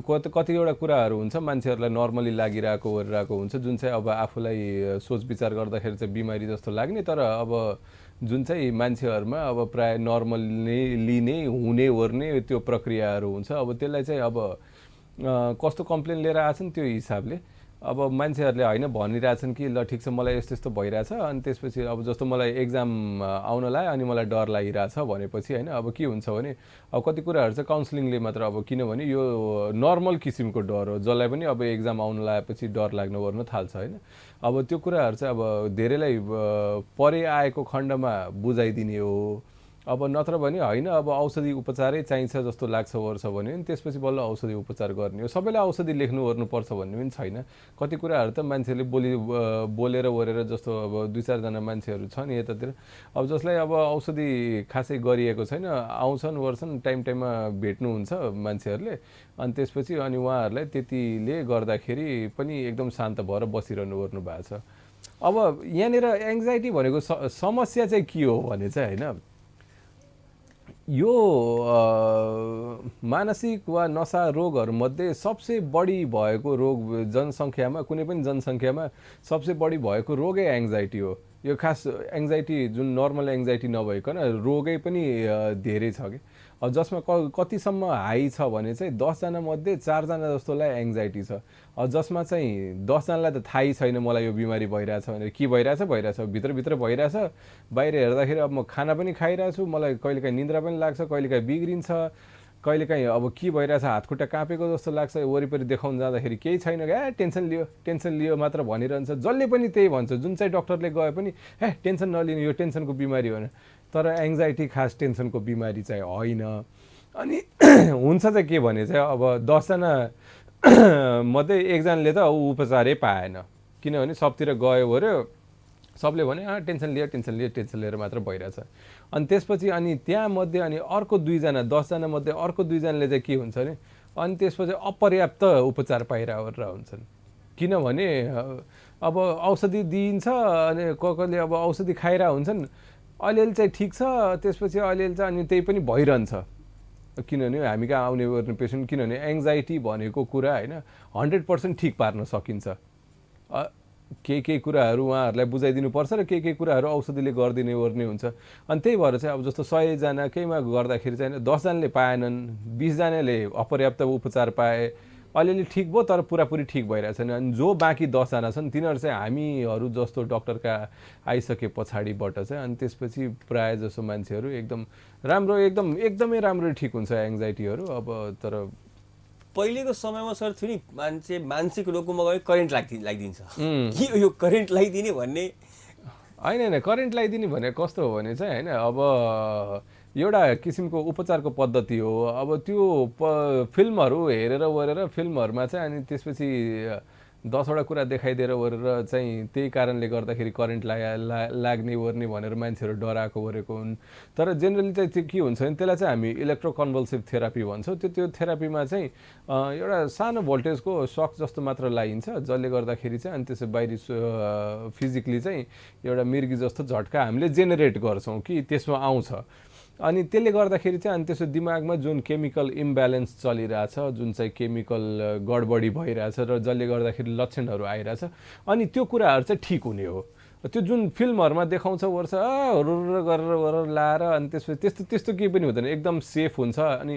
कतिवटा कुराहरू हुन्छ मान्छेहरूलाई नर्मली लागिरहेको ओरिरहेको हुन्छ, जुन चाहिँ अब आफूलाई सोच विचार गर्दाखेरि चाहिँ बिमारी जस्तो लाग्ने, तर अब जुन चाहिँ मान्छेहरूमा अब प्राय नर्मली नै हुने ओर्ने त्यो प्रक्रियाहरू हुन्छ। अब त्यसलाई चाहिँ अब कस्तो कम्प्लेन लिएर आछन् त्यो हिसाबले अब मान्छेहरूले होइन भनिरहेछन् कि ल ठिक छ मलाई यस्तो यस्तो भइरहेछ, अनि त्यसपछि अब जस्तो मलाई एक्जाम आउन लाग्यो अनि मलाई डर लागिरहेछ भनेपछि होइन अब के हुन्छ भने अब कति कुराहरू चाहिँ काउन्सिलिङले मात्र, अब किनभने यो नर्मल किसिमको डर हो, जसलाई पनि अब एक्जाम आउन लागेपछि डर लाग्न ओर्न थाल्छ होइन। अब त्यो कुराहरू चाहिँ अब धेरैलाई परे आएको खण्डमा बुझाइदिने हो। अब नत्र भने होइन अब औषधि उपचारै चाहिन्छ जस्तो लाग्छ वर्ष भने त्यसपछि बल्ल औषधि उपचार गर्ने हो। सबैलाई औषधि लेख्नु ओर्नुपर्छ भन्ने पनि छैन। कति कुराहरू त मान्छेले बोलेर ओरेर, जस्तो अब 2-4 जना मान्छेहरू छन् यतातिर अब जसलाई अब औषधि खासै गरिएको छैन, आउँछन् ओर्छन्, टाइममा भेट्नुहुन्छ मान्छेहरूले, अनि त्यसपछि अनि उहाँहरूलाई त्यतिले गर्दाखेरि पनि एकदम शान्त भएर बसिरहनु ओर्नु भएको छ। अब यहाँनिर एङ्जाइटी भनेको समस्या चाहिँ के हो भने चाहिँ होइन, यो मानसिक वा नशा रोगहरूमध्ये सबसे बढी भएको रोग जनसङ्ख्यामा, कुनै पनि जनसङ्ख्यामा सबसे बढी भएको रोगै एङ्जाइटी हो। यो खास एङ्जाइटी जुन नर्मल एङ्जाइटी नभइकन रोगै पनि धेरै छ कि जसमा कतिसम्म हाई छ भने चाहिँ 10 जना मध्ये 4 जना जस्तोलाई एङ्जाइटी छ जसमा चाहिँ 10 जनालाई त थाहै छैन मलाई यो बिमारी भइरहेछ भनेर के भइरहेछ भित्रभित्र भइरहेछ बाहिर हेर्दाखेरि अब म खाना पनि खाइरहेको छु मलाई कहिलेकाहीँ निन्द्रा पनि लाग्छ कहिलेकाहीँ बिग्रिन्छ कहिलेकाहीँ अब के भइरहेछ हातखुट्टा काँपेको जस्तो लाग्छ वरिपरि देखाउन जाँदाखेरि केही छैन टेन्सन लियो मात्र भनिरहन्छ जसले पनि त्यही भन्छ जुन चाहिँ डक्टरले गए पनि टेन्सन नलिनु यो टेन्सनको बिमारी हो तर एङ्जाइटी खास टेन्सनको बिमारी चाहिँ होइन अनि हुन्छ चाहिँ के भने चाहिँ अब 10 जना मध्ये एकजनाले त उपचारै पाएन किनभने सबतिर गयो भर्यो सबले भने टेन्सन लिएर मात्र भइरहेछ अनि त्यसपछि अनि त्यहाँ मध्ये अनि अर्को 2 जना 10 जना मध्ये अर्को 2 जनाले चाहिँ के हुन्छ भने अनि त्यसपछि अपर्याप्त उपचार पाइरहेर हुन्छन् किनभने अब औषधि दिइन्छ अनि कसले अब औषधि खाइरहेको हुन्छन् अलिअलि चाहिँ ठिक छ त्यसपछि अलिअलि चाहिँ अनि त्यही पनि भइरहन्छ किनभने हामी कहाँ आउने गर्ने पेसेन्ट किनभने एङ्जाइटी भनेको कुरा होइन 100% ठिक पार्न सकिन्छ केही कुराहरू उहाँहरूलाई बुझाइदिनुपर्छ र केही कुराहरू औषधिले गरिदिने ओर्ने हुन्छ अनि त्यही भएर चाहिँ अब जस्तो 100 जना केहीमा गर्दाखेरि चाहिँ 10 जनाले पाएनन् 20 जनाले अपर्याप्त उपचार पाए अलिअलि ठिक भयो तर पुरापुरी ठिक भइरहेछन् अनि जो बाँकी 10 जना छन् तिनीहरू चाहिँ हामीहरू जस्तो डक्टरका आइसके पछाडिबाट चाहिँ अनि त्यसपछि प्राय जसो मान्छेहरू एकदमै राम्रो ठिक हुन्छ एङ्जाइटीहरू अब तर पहिलेको समयमा सर थियो नि मानसिक रोगमा गयो करेन्ट लागिदिन्छ के यो करेन्ट लगाइदिने भन्ने होइन करेन्ट लगाइदिने भने कस्तो हो भने चाहिँ होइन अब एउटा किसिमको उपचारको पद्धति हो अब त्यो फिल्महरू हेरेर फिल्महरूमा चाहिँ अनि त्यसपछि 10वटा कुरा देखाइदिएर गरेर चाहिँ त्यही कारणले गर्दाखेरि करेन्ट लाग्ने ओर्ने भनेर मान्छेहरू डराएको गरेको हुन् तर जेनरली चाहिँ त्यो के हुन्छ भने त्यसलाई चाहिँ हामी इलेक्ट्रोकन्भल्सिभ थेरापी भन्छौँ त्यो थेरापीमा चाहिँ एउटा सानो भोल्टेजको सक जस्तो मात्र लागिन्छ जसले गर्दाखेरि चाहिँ अनि त्यसै बाहिरी फिजिकली चाहिँ एउटा मिर्गी जस्तो झट्का हामीले जेनेरेट गर्छौँ कि त्यसमा आउँछ अनि त्यसले गर्दाखेरि चाहिँ अनि त्यसो दिमागमा जुन केमिकल इम्ब्यालेन्स चलिरहेछ जुन चाहिँ केमिकल गडबडी भइरहेछ र जसले गर्दाखेरि लक्षणहरू आइरहेछ अनि त्यो कुराहरू चाहिँ ठिक हुने हो त्यो जुन फिल्महरूमा देखाउँछ वर्ष हुरुर गरेर लाएर अनि त्यसपछि त्यस्तो केही पनि हुँदैन एकदम सेफ हुन्छ अनि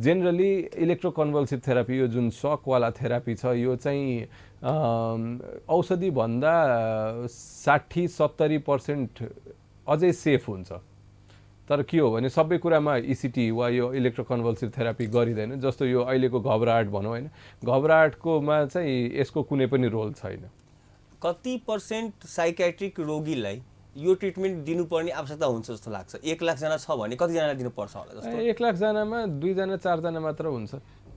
जेनरली इलेक्ट्रोकन्भल्सिभ थेरापी यो जुन सकवाला थेरापी छ यो चाहिँ औषधि भन्दा 60-70% अझै सेफ हुन्छ तर के हो भने सबै कुरामा इसिटी वा यो इलेक्ट्रोकन्भल्सिभ थेरापी गरिँदैन जस्तो यो अहिलेको घबराहट भनौँ होइन घबराहटकोमा चाहिँ यसको कुनै पनि रोल छैन कति % साइकेट्रिक रोगीलाई यो ट्रिटमेन्ट दिनुपर्ने आवश्यकता हुन्छ जस्तो लाग्छ 1 लाख जना छ भने कतिजनालाई दिनुपर्छ होला जस्तो 1 लाख जनामा 2 जना 4 जना मात्र हुन्छ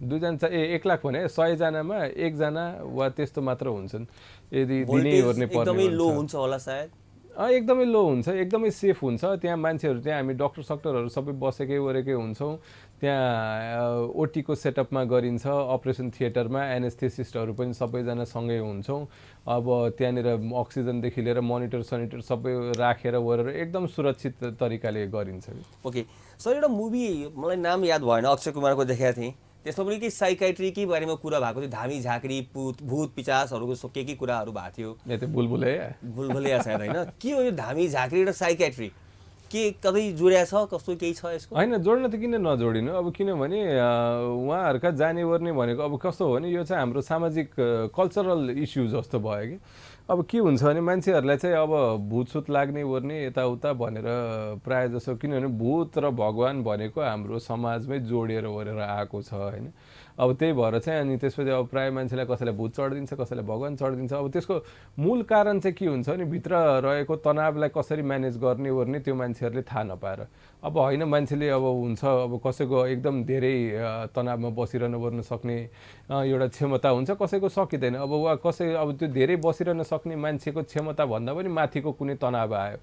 2 जना 1 लाख भने 100 जनामा 1 जना वा त्यस्तो मात्र हुन्छन् यदि दिनै गर्ने पर्ने एकदमै लो हुन्छ होला सायद एकदमै लो हुन्छ एकदमै सेफ हुन्छ त्यहाँ मान्छेहरू त्यहाँ हामी डक्टरहरू सबै बसेकै गरेकै हुन्छौँ त्यहाँ ओटीको सेटअपमा गरिन्छ अपरेसन थिएटरमा एनेस्थेसिस्टहरू पनि सबैजना सँगै हुन्छौँ अब त्यहाँनिर अक्सिजनदेखि लिएर मोनिटर सनिटर सबै राखेर गरेर एकदम सुरक्षित तरिकाले गरिन्छ ओके सर एउटा मुभी मलाई नाम याद भएन अक्षय कुमारको देखेको थिएँ त्यसमा पनि केही साइकाइट्रीकै बारेमा कुरा भएको थियो धामी झाँक्री भूत पिचासहरूको के कुराहरू भएको थियो त्यो बुलबुले सायद होइन के हो यो धामी झाँक्री र साइकाइट्री के कतै जोडिया छ कस्तो केही छ यसको होइन जोड्न त किन नजोडिनु अब किनभने उहाँहरूका जाने गर्ने भनेको अब कस्तो हो भने यो चाहिँ हाम्रो सामाजिक कल्चरल इस्यु जस्तो भयो कि अब के हुन्छ भने मान्छेहरूलाई चाहिँ अब भूतसुत लाग्ने ओर्ने यताउता भनेर प्रायः जसो किनभने भूत र भगवान भनेको हाम्रो समाजमै जोडिएर ओरेर आएको छ होइन अब त्यही भएर चाहिँ अनि त्यसपछि अब प्रायः मान्छेलाई कसैलाई भूत चढिदिन्छ कसैलाई भगवान चढिदिन्छ अब त्यसको मूल कारण चाहिँ के हुन्छ भने भित्र रहेको तनावलाई कसरी म्यानेज गर्ने ओर्ने त्यो मान्छेहरूले थाहा नपाएर अब होइन मान्छेले अब हुन्छ अब कसैको एकदम धेरै तनावमा बसिरहन ओर्न सक्ने एउटा क्षमता हुन्छ कसैको सकिँदैन अब वा कसै अब त्यो धेरै बसिरहन सक्ने मान्छेको क्षमता भन्दा पनि माथिको कुनै तनाव आयो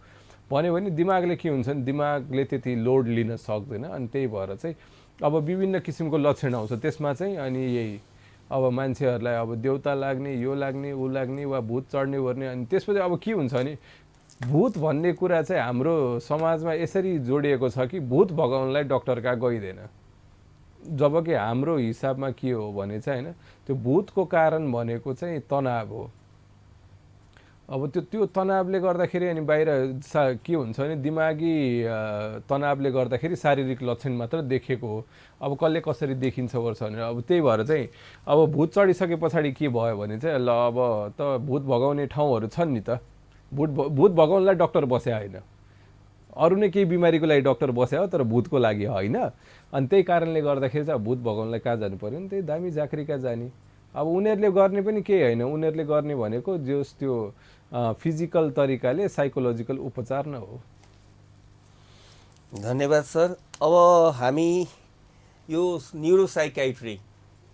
भन्यो भने दिमागले के हुन्छ भने दिमागले त्यति लोड लिन सक्दैन अनि त्यही भएर चाहिँ अब विभिन्न किसिमको लक्षण आउँछ त्यसमा चाहिँ अनि यही अब मान्छेहरूलाई अब देउता लाग्ने यो लाग्ने ऊ लाग्ने वा भूत चढ्ने ओर्ने अनि त्यसपछि अब के हुन्छ भने भूत भन्ने कुरा चाहिँ हाम्रो समाजमा यसरी जोडिएको छ कि भूत भगाउनलाई डक्टर कहाँ गइदैन जबकि हाम्रो हिसाबमा के हो भने चाहिँ होइन त्यो भूतको कारण भनेको चाहिँ तनाव हो अब त्यो तनावले गर्दाखेरि अनि बाहिर के हुन्छ भने दिमागी तनावले गर्दाखेरि शारीरिक लक्षण मात्र देखेको हो। अब कसले कसरी देखिन्छ वर्ष भनेर अब त्यही भएर चाहिँ अब भूत चढिसके पछाडि के भयो भने चाहिँ ल अब त भूत भगाउने ठाउँहरू छन् नि त, भूत भगाउनलाई डक्टर बस्या होइन, अरू नै केही बिमारीको लागि डक्टर बस्या हो तर भूतको लागि होइन। अनि त्यही कारणले गर्दाखेरि चाहिँ भूत भगाउनलाई कहाँ जानु पर्यो नि, त्यही दामी झाँक्री कहाँ जाने। अब उनीहरूले गर्ने पनि केही होइन, उनीहरूले गर्ने भनेको जस त्यो फिजिकल तरिकाले साइकोलोजिकल उपचार नै हो। धन्यवाद सर। अब हामी यो न्युरोसाइकाइट्री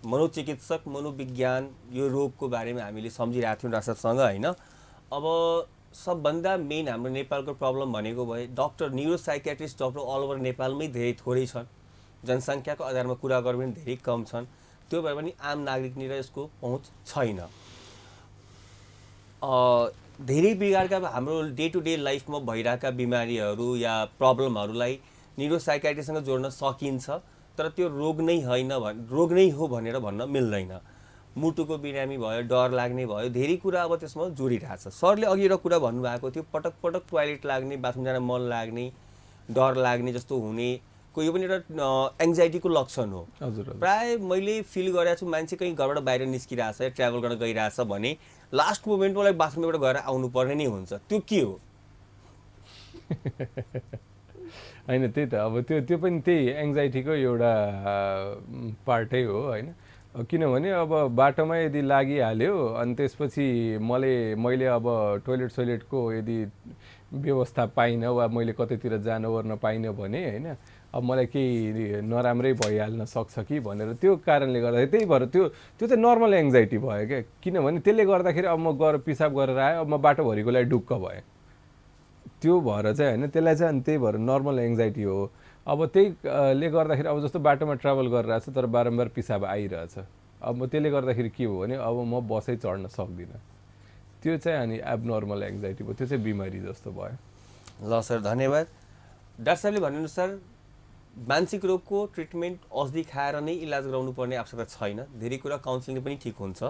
मनोचिकित्सक मनोविज्ञान यो रोगको बारेमा हामीले सम्झिरहेको थियौँ डाक्टर सरसँग होइन। अब सबभन्दा मेन हाम्रो नेपालको प्रब्लम भनेको भए डक्टर न्युरोसाइकाट्रिस्ट डक्टर अल ओभर नेपालमै धेरै थोरै छन्, जनसङ्ख्याको आधारमा कुरा गर्यो भने धेरै कम छन्। त्यो भएर पनि आम नागरिकनिर यसको पहुँच छैन। धेरै प्रकारका हाम्रो डे टु डे लाइफमा भइरहेका बिमारीहरू या प्रब्लमहरूलाई न्युरोसाइकाट्रिस्टसँग जोड्न सकिन्छ, तर त्यो रोग नै हो भनेर भन्न मिल्दैन। मुटुको बिरामी भयो, डर लाग्ने भयो, धेरै कुरा अब त्यसमा जोडिरहेछ। सरले अघि एउटा कुरा भन्नुभएको थियो, पटक पटक टोयलेट लाग्ने, बाथरुम जान मन लाग्ने, डर लाग्ने जस्तो हुने, यो पनि एउटा एङ्जाइटीको लक्षण हो। प्राय मैले फिल गरेको छु मान्छे कहीँ घरबाट बाहिर निस्किरहेछ या ट्राभल गर्न गइरहेछ भने लास्ट मोमेन्टमा मलाई बाथरुमबाट गएर आउनुपर्ने नै हुन्छ। त्यो के हो? होइन त्यही त, अब त्यो पनि त्यही एङ्जाइटीको एउटा पार्टै हो होइन। किनभने अब बाटोमा यदि लागिहाल्यो अनि त्यसपछि मैले अब टोइलेटको यदि व्यवस्था पाइनँ वा मैले कतैतिर जान ओर्न पाइनँ भने होइन अब मलाई केही नराम्रै भइहाल्न सक्छ कि भनेर त्यो कारणले गर्दाखेरि त्यही भएर त्यो चाहिँ नर्मल एङ्जाइटी भयो क्या। किनभने त्यसले गर्दाखेरि अब म गएर पिसाब गरेर आएँ, अब म बाटोभरिकोलाई ढुक्क भएँ, त्यो भएर चाहिँ होइन त्यसलाई चाहिँ अनि त्यही भएर नर्मल एङ्जाइटी हो। अब त्यहीले गर्दाखेरि अब जस्तो बाटोमा ट्राभल गरिरहेछ तर बारम्बार पिसाब आइरहेछ, अब त्यसले गर्दाखेरि के हो भने अब म बसै चढ्न सक्दिनँ, त्यो चाहिँ अनि एबनर्मल एङ्जाइटी भयो, त्यो चाहिँ बिमारी जस्तो भयो। ल सर धन्यवाद। डाक्टर साहबले भनेअनुसार मानसिक रोगको ट्रिटमेन्ट औषधि खाएर नै इलाज गराउनु पर्ने आवश्यकता छैन, धेरै कुरा काउन्सिलिङ पनि ठिक हुन्छ।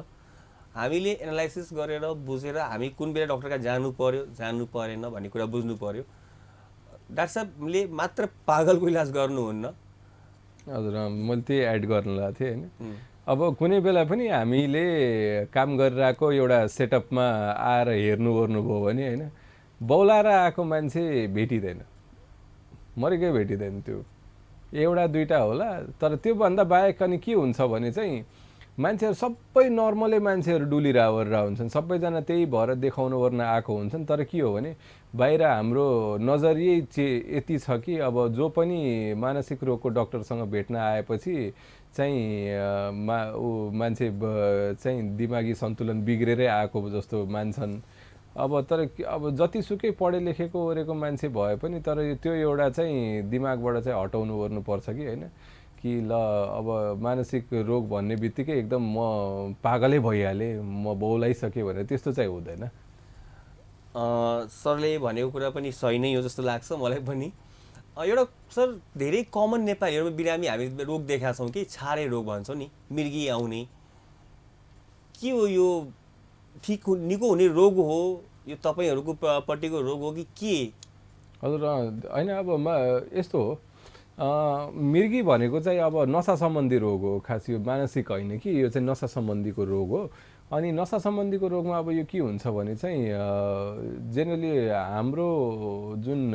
हामीले एनालाइसिस गरेर बुझेर हामी कुन बेला डक्टर कहाँ जानु पर्यो जानु परेन भन्ने कुरा बुझ्नु पर्यो। डाक्टर साहबले मात्र पागलको इलाज गर्नुहुन्न। हजुर मैले त्यही एड गर्न लगाएको थिएँ होइन। अब कुनै बेला पनि हामीले काम गरिरहेको एउटा सेटअपमा आएर हेर्नु ओर्नु भयो भने होइन बौलाएर आएको मान्छे भेटिँदैन, मरेकै भेटिँदैन, त्यो एउटा दुईवटा होला। तर त्योभन्दा बाहेक अनि के हुन्छ भने चाहिँ मान्छेहरू सबै नर्मलै मान्छेहरू डुलिरहेर हुन्छन्, सबैजना त्यही भएर देखाउनु ओर्न आएको हुन्छन्। तर के हो भने बाहिर हाम्रो नजरियै यति छ कि अब जो पनि मानसिक रोगको डक्टरसँग भेट्न आएपछि चाहिँ मान्छे चाहिँ दिमागी सन्तुलन बिग्रेरै आएको जस्तो मान्छन्। अब तर अब जतिसुकै पढे लेखेको ओरेको मान्छे भए पनि तर त्यो एउटा चाहिँ दिमागबाट चाहिँ हटाउनु ओर्नुपर्छ कि होइन कि ल अब मानसिक रोग भन्ने बित्तिकै एकदम म पागलै भइहालेँ, म बौलाइसकेँ भनेर त्यस्तो चाहिँ हुँदैन। सरले भनेको कुरा पनि सही नै हो जस्तो लाग्छ मलाई पनि। एउटा सर धेरै कमन नेपालीहरूमा बिरामी हामी रोग देखाएको छौँ कि छारे रोग भन्छौँ नि, मृगी आउने, के हो यो? ठिक निको हुने रोग हो यो, तपाईँहरूको पट्टिको रोग हो कि के? हजुर होइन अब यस्तो हो, मृगी भनेको चाहिँ अब नसा सम्बन्धी रोग हो, खास यो मानसिक होइन कि, यो चाहिँ नसा सम्बन्धीको रोग हो। अनि नसा सम्बन्धीको रोगमा अब यो के हुन्छ भने चाहिँ जेनरली हाम्रो जुन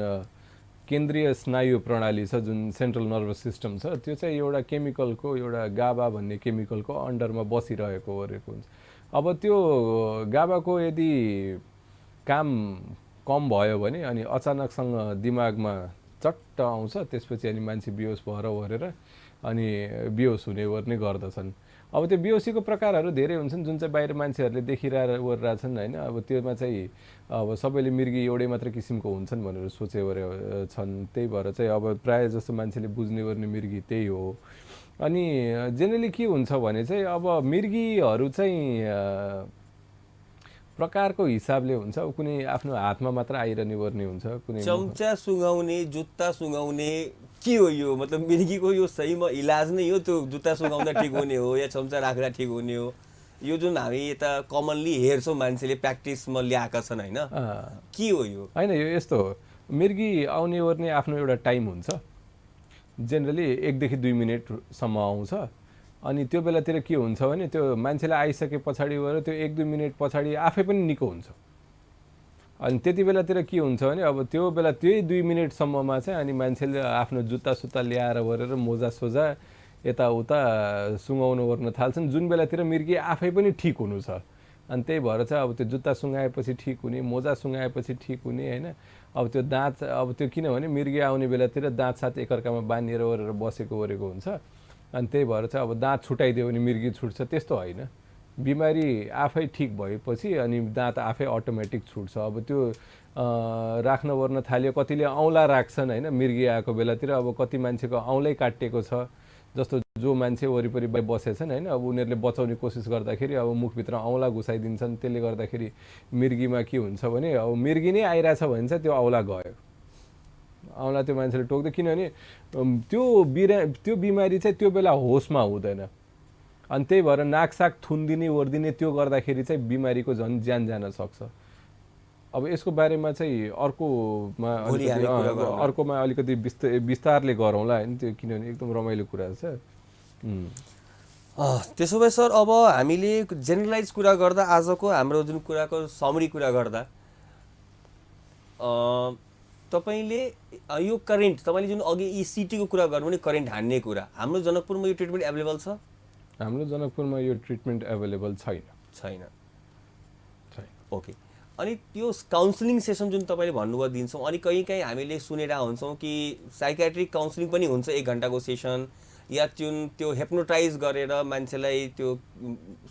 केन्द्रीय स्नायु प्रणाली छ, जुन सेन्ट्रल नर्भस सिस्टम छ, त्यो चाहिँ एउटा केमिकलको एउटा गाबा भन्ने केमिकलको अन्डरमा बसिरहेको ओरेको हुन्छ। अब त्यो गाबाको यदि काम कम भयो भने अनि अचानकसँग दिमागमा चट्ट आउँछ, त्यसपछि अनि मान्छे बेहोस भएर ओरेर अनि बेहोस हुने ओर्ने गर्दछन्। अब त्यो बेहोसीको प्रकारहरू धेरै हुन्छन् जुन चाहिँ बाहिर मान्छेहरूले देखिरहेर ओरिरहेछन् होइन। अब त्योमा चाहिँ अब सबैले मृगी एउटै मात्र किसिमको हुन्छन् भनेर सोचे ओरे छन्, त्यही भएर चाहिँ अब प्रायः जस्तो मान्छेले बुझ्ने ओर्ने मृगी त्यही हो। अनि जेनरली के हुन्छ भने चाहिँ अब मृगीहरू चाहिँ प्रकारको हिसाबले हुन्छ, अब कुनै आफ्नो हातमा मात्र आइरहने ओर्ने हुन्छ, कुनै चम्चा सुँगाउने, जुत्ता सुँगाउने, के हो यो? मतलब मृगीको यो सहीमा इलाज नै हो त्यो जुत्ता सुँगाउँदा ठिक हुने हो या चम्चा राख्दा ठिक हुने हो यो जुन हामी यता कमनली हेर्छौँ मान्छेले प्र्याक्टिसमा ल्याएका छन् होइन, के हो यो? होइन, यो यस्तो हो, मिर्गी आउने ओर्ने आफ्नो एउटा टाइम हुन्छ, जेनरली 1 देखि 2 मिनटसम्म आउँछ। अनि त्यो बेलातिर के हुन्छ भने त्यो मान्छेलाई आइसके पछाडि गएर त्यो 1-2 मिनट पछाडि आफै पनि निको हुन्छ। अनि त्यति बेलातिर के हुन्छ भने अब त्यो बेला त्यही 2 मिनटसम्ममा चाहिँ अनि मान्छेले आफ्नो जुत्ता सुत्ता ल्याएर गरेर मोजा सोजा यताउता सुँगाउनु गर्न थाल्छन्, जुन बेलातिर मिर्गी आफै पनि ठिक हुनु छ। अनि त्यही भएर चाहिँ अब त्यो जुत्ता सुँगाएपछि ठिक हुने, मोजा सुँगाएपछि ठिक हुने होइन। अब त्यो दाँत, अब त्यो किनभने मिर्गी आउने बेलातिर दाँत साथ एकअर्कामा बाँधिएर ओरेर बसेको ओरेको हुन्छ। अनि त्यही भएर चाहिँ अब दाँत छुटाइदियो भने मिर्गी छुट्छ, त्यस्तो होइन। बिमारी आफै ठिक भएपछि अनि दाँत आफै अटोमेटिक छुट्छ। अब त्यो राख्न ओर्न थाल्यो, कतिले औँला राख्छन् होइन मिर्गी आएको बेलातिर। अब कति मान्छेको औँलै काटिएको छ, जस्तो जो मान्छे वरिपरि बसेछन् होइन, अब उनीहरूले बचाउने कोसिस गर्दाखेरि अब मुखभित्र औँला घुसाइदिन्छन्। त्यसले गर्दाखेरि मिर्गीमा के हुन्छ भने अब मिर्गी नै आइरहेछ भने चाहिँ त्यो औँला गयो, औँला त्यो मान्छेले टोक्दै, किनभने त्यो बिमारी चाहिँ त्यो बेला होसमा हुँदैन। अनि त्यही भएर नाकसाक थुनिदिने ओर्दिने त्यो गर्दाखेरि चाहिँ बिमारीको झन् ज्यान जान सक्छ। अब यसको बारेमा चाहिँ अर्कोमा अलिकति विस्तारले गरौँला होइन, त्यो किनभने एकदम रमाइलो कुरा छ। त्यसो भए सर, अब हामीले जेनरलाइज कुरा गर्दा, आजको हाम्रो जुन कुराको समरी कुरा गर्दा, तपाईँले यो करेन्ट, तपाईँले जुन अघि इसिटीको कुरा गर्नु भने करेन्ट हान्ने कुरा, हाम्रो जनकपुरमा यो ट्रिटमेन्ट एभाइलेबल छ? हाम्रो जनकपुरमा यो ट्रिटमेन्ट एभाइलेबल छैन। ओके। अनि त्यो काउन्सिलिङ सेसन जुन तपाईँले भन्नुभयो दिन्छौँ, अनि कहीँ हामीले सुनेर हुन्छौँ कि साइकेट्रिक काउन्सिलिङ पनि हुन्छ 1 घन्टाको सेसन, या त्यो हेप्नोटाइज गरेर मान्छेलाई त्यो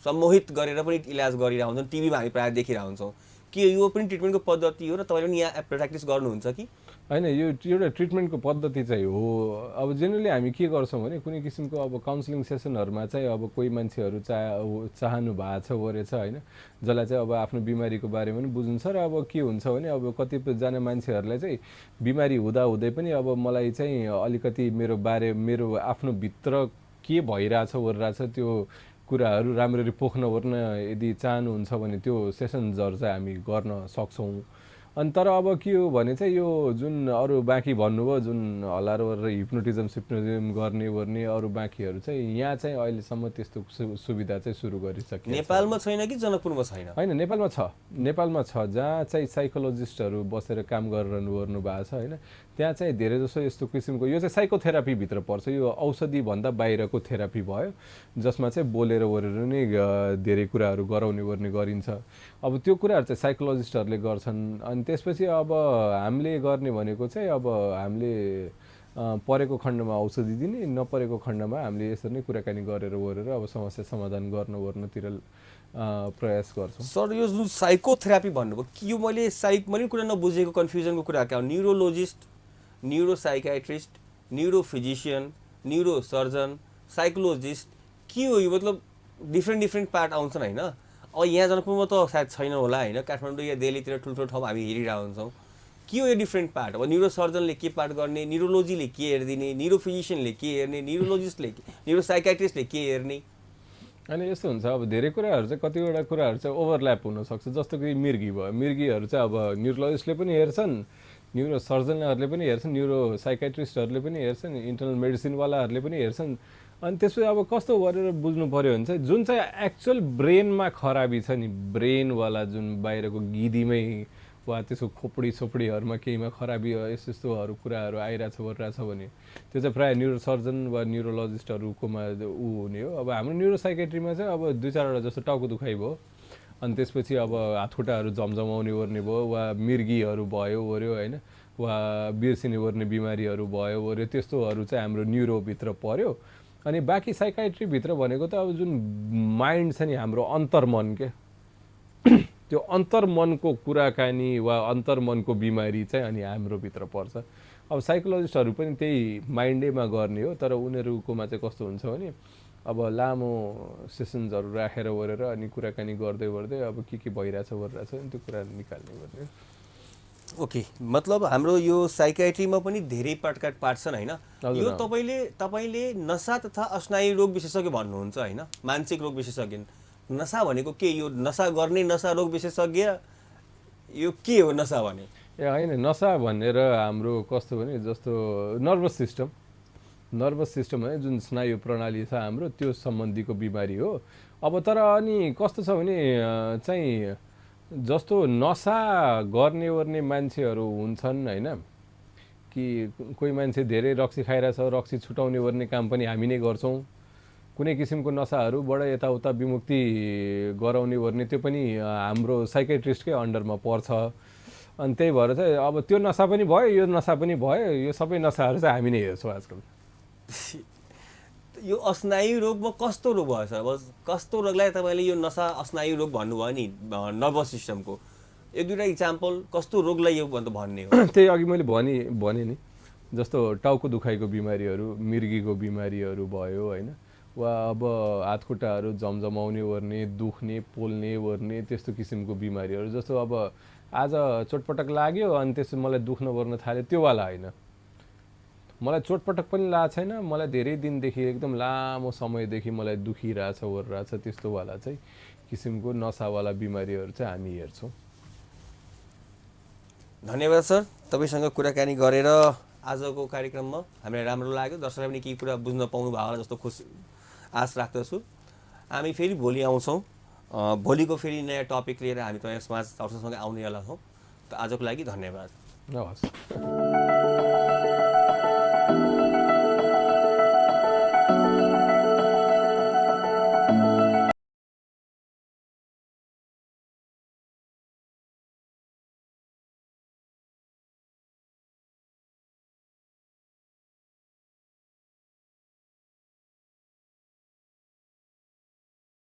सम्मोहित गरेर पनि इलाज गरिरहेको हुन्छन्, टिभीमा हामी प्रायः देखिरहेको हुन्छौँ। के यो पनि ट्रिटमेन्टको पद्धति हो र तपाईँले पनि यहाँ प्र्याक्टिस गर्नुहुन्छ कि होइन? यो एउटा ट्रिटमेन्टको पद्धति चाहिँ हो। अब जेनरली हामी के गर्छौँ भने कुनै किसिमको अब काउन्सिलिङ सेसनहरूमा चाहिँ अब कोही मान्छेहरू चाहनु भएको छ वरेछ होइन, जसलाई चाहिँ अब आफ्नो बिमारीको बारेमा पनि बुझ्नु छ। र अब के हुन्छ भने अब कतिजना मान्छेहरूलाई चाहिँ बिमारी हुँदै पनि अब मलाई चाहिँ अलिकति मेरो आफ्नो भित्र के भइरहेछ ओरिरहेछ त्यो कुराहरू राम्ररी पोख्न ओर्न यदि चाहनुहुन्छ भने त्यो सेसन्सहरू चाहिँ हामी गर्न सक्छौँ। अनि तर अब के हो भने चाहिँ यो जुन अरू बाँकी भन्नुभयो जुन हल्लार हिप्नोटिजम गर्ने ओर्ने अरू बाँकीहरू चाहिँ यहाँ चाहिँ अहिलेसम्म त्यस्तो सुविधा चाहिँ सुरु गरिसकिन्छ। नेपालमा छैन कि जनकपुरमा छैन? होइन, नेपालमा छ जहाँ चाहिँ साइकोलोजिस्टहरू बसेर काम गरिरहनु ओर्नु भएको छ होइन। त्यहाँ चाहिँ धेरै जसो यस्तो किसिमको यो चाहिँ साइकोथेरापीभित्र पर्छ। यो औषधिभन्दा बाहिरको थेरापी भयो, जसमा चाहिँ बोलेर ओरेर नै धेरै कुराहरू गराउने ओर्ने गरिन्छ। अब त्यो कुराहरू चाहिँ साइकोलोजिस्टहरूले गर्छन्। अनि त्यसपछि अब हामीले गर्ने भनेको चाहिँ अब हामीले परेको खण्डमा औषधि दिने, नपरेको खण्डमा हामीले यसरी नै कुराकानी गरेर ओरेर अब समस्या समाधान गर्न ओर्नतिर प्रयास गर्छौँ। सर, यो जुन साइकोथेरापी भन्नुभयो कि यो मैले कुरा नबुझेको कन्फ्युजनको कुरा क्या हो? न्युरोलोजिस्ट, न्युरोसाइकाट्रिस्ट, न्युरोफिजिसियन, न्युरोसर्जन, साइकोलोजिस्ट, के हो यो? मतलब डिफ्रेन्ट पार्ट आउँछन् होइन? अब यहाँ जनकपुरमा त सायद छैन होला होइन, काठमाडौँ या दिल्लीतिर ठुल्ठुलो ठाउँमा हामी हेरिरहेको हुन्छौँ। के हो यो डिफ्रेन्ट पार्ट? अब न्युरोसर्जनले के पार्ट गर्ने, न्युरोलोजीले के हेरिदिने, न्युरोफिजिसियनले के हेर्ने, न्युरोसाइकाट्रिस्टले के हेर्ने? अनि यस्तो हुन्छ, अब धेरै कुराहरू चाहिँ कतिवटा कुराहरू चाहिँ ओभरल्याप हुनसक्छ। जस्तो कि मिर्गी भयो, मिर्गीहरू चाहिँ अब न्युरोलोजिस्टले पनि हेर्छन्, न्युरोसर्जनहरूले पनि हेर्छन्, न्युरोसाइकाट्रिस्टहरूले पनि हेर्छन्, इन्टरनल मेडिसिनवालाहरूले पनि हेर्छन्। अनि त्यसपछि अब कस्तो गरेर बुझ्नु पऱ्यो भने चाहिँ जुन चाहिँ एक्चुअल ब्रेनमा खराबी छ नि, ब्रेनवाला जुन बाहिरको गिदीमै वा त्यसको खोपडीहरूमा केहीमा खराबी यस्तोहरू कुराहरू आइरहेछ ओरिरहेछ भने त्यो चाहिँ प्रायः न्युरोसर्जन वा न्युरोलोजिस्टहरूकोमा हुने हो। अब हाम्रो न्युरोसाइकेट्रीमा चाहिँ अब 2-4वटा जस्तो टाउको दुखाइ भयो, अनि त्यसपछि अब हातखुट्टाहरू झमझमाउने ओर्ने भयो, वा मिर्गीहरू भयो ओर्यो होइन, वा बिर्सिने ओर्ने बिमारीहरू भयो ओर्यो, त्यस्तोहरू चाहिँ हाम्रो न्युरोभित्र पर्यो। अनि बाँकी साइकाट्रीभित्र भनेको त अब जुन माइन्ड छ नि हाम्रो अन्तर्मन के, त्यो अन्तर्मनको कुराकानी वा अन्तर्मनको बिमारी चाहिँ अनि हाम्रो भित्र पर्छ। अब साइकोलोजिस्टहरू पनि त्यही माइन्डैमा गर्ने हो, तर उनीहरूकोमा चाहिँ कस्तो हुन्छ भने अब लामो सेसन्सहरू राखेर ओरेर अनि कुराकानी गर्दै अब के भइरहेछ ओरिरहेछ त्यो कुरा निकाल्ने गर्ने। ओके, मतलब हाम्रो यो साइकाट्रीमा पनि धेरै पार्ट छन् होइन? यो तपाईँले नसा तथा अस्नायु रोग विशेषज्ञ भन्नुहुन्छ होइन, मानसिक रोग विशेषज्ञ। नशा भनेको के, यो नशा गर्ने नशा रोग विशेषज्ञ यो के हो नशा भने? ए होइन, नशा भनेर हाम्रो कस्तो भने जस्तो नर्भस सिस्टम है, जुन स्नायु प्रणाली छ हाम्रो त्यो सम्बन्धीको बिमारी हो। अब तर अनि कस्तो छ भने चाहिँ जस्तो नशा गर्ने ओर्ने मान्छेहरू हुन्छन् होइन, कि कोही मान्छे धेरै रक्सी खाइरहेछ, रक्सी छुटाउने ओर्ने काम पनि हामी नै गर्छौँ। कुनै किसिमको नशाहरूबाट यताउता विमुक्ति गराउने ओर्ने त्यो पनि हाम्रो साइकेट्रिस्टकै अन्डरमा पर्छ। अनि त्यही भएर चाहिँ अब त्यो नशा पनि भयो, यो नशा पनि भयो, यो सबै नशाहरू चाहिँ हामी नै हेर्छौँ आजकल। यो अस्नायु रोगमा कस्तो रोग भएछ? अब कस्तो रोगलाई तपाईँले यो नशा अस्नायु रोग भन्नुभयो नि, नर्भस सिस्टमको एक दुईवटा इक्जाम्पल कस्तो रोगलाई यो भन्ने हो? त्यही अघि मैले भने नि, जस्तो टाउको दुखाइको बिमारीहरू, मिर्गीको बिमारीहरू भयो होइन, वा अब हातखुट्टाहरू झमझमाउने ओर्ने, दुख्ने, पोल्ने ओर्ने त्यस्तो किसिमको बिमारीहरू। जस्तो अब आज चोटपटक लाग्यो अनि त्यसपछि मलाई दुख्न ओर्न थाल्यो, त्यो वाला होइन। मलाई चोटपटक पनि लागेको छैन, मलाई धेरै दिनदेखि एकदम लामो समयदेखि मलाई दुखिरहेछ ओरिरहेछ, त्यस्तो वाला चाहिँ किसिमको नसावाला बिमारीहरू चाहिँ हामी हेर्छौँ। धन्यवाद सर, तपाईँसँग कुराकानी गरेर आजको कार्यक्रममा हामीलाई राम्रो लाग्यो। दर्शकलाई पनि केही कुरा बुझ्न पाउनु भयो होला जस्तो खुसी आश राख्दछु। हामी फेरि भोलि आउँछौँ, भोलिको फेरि नयाँ टपिक लिएर हामी तपाईँ समाज दर्शकसँग आउनेवाला छौँ। त आजको लागि धन्यवाद। हवस्।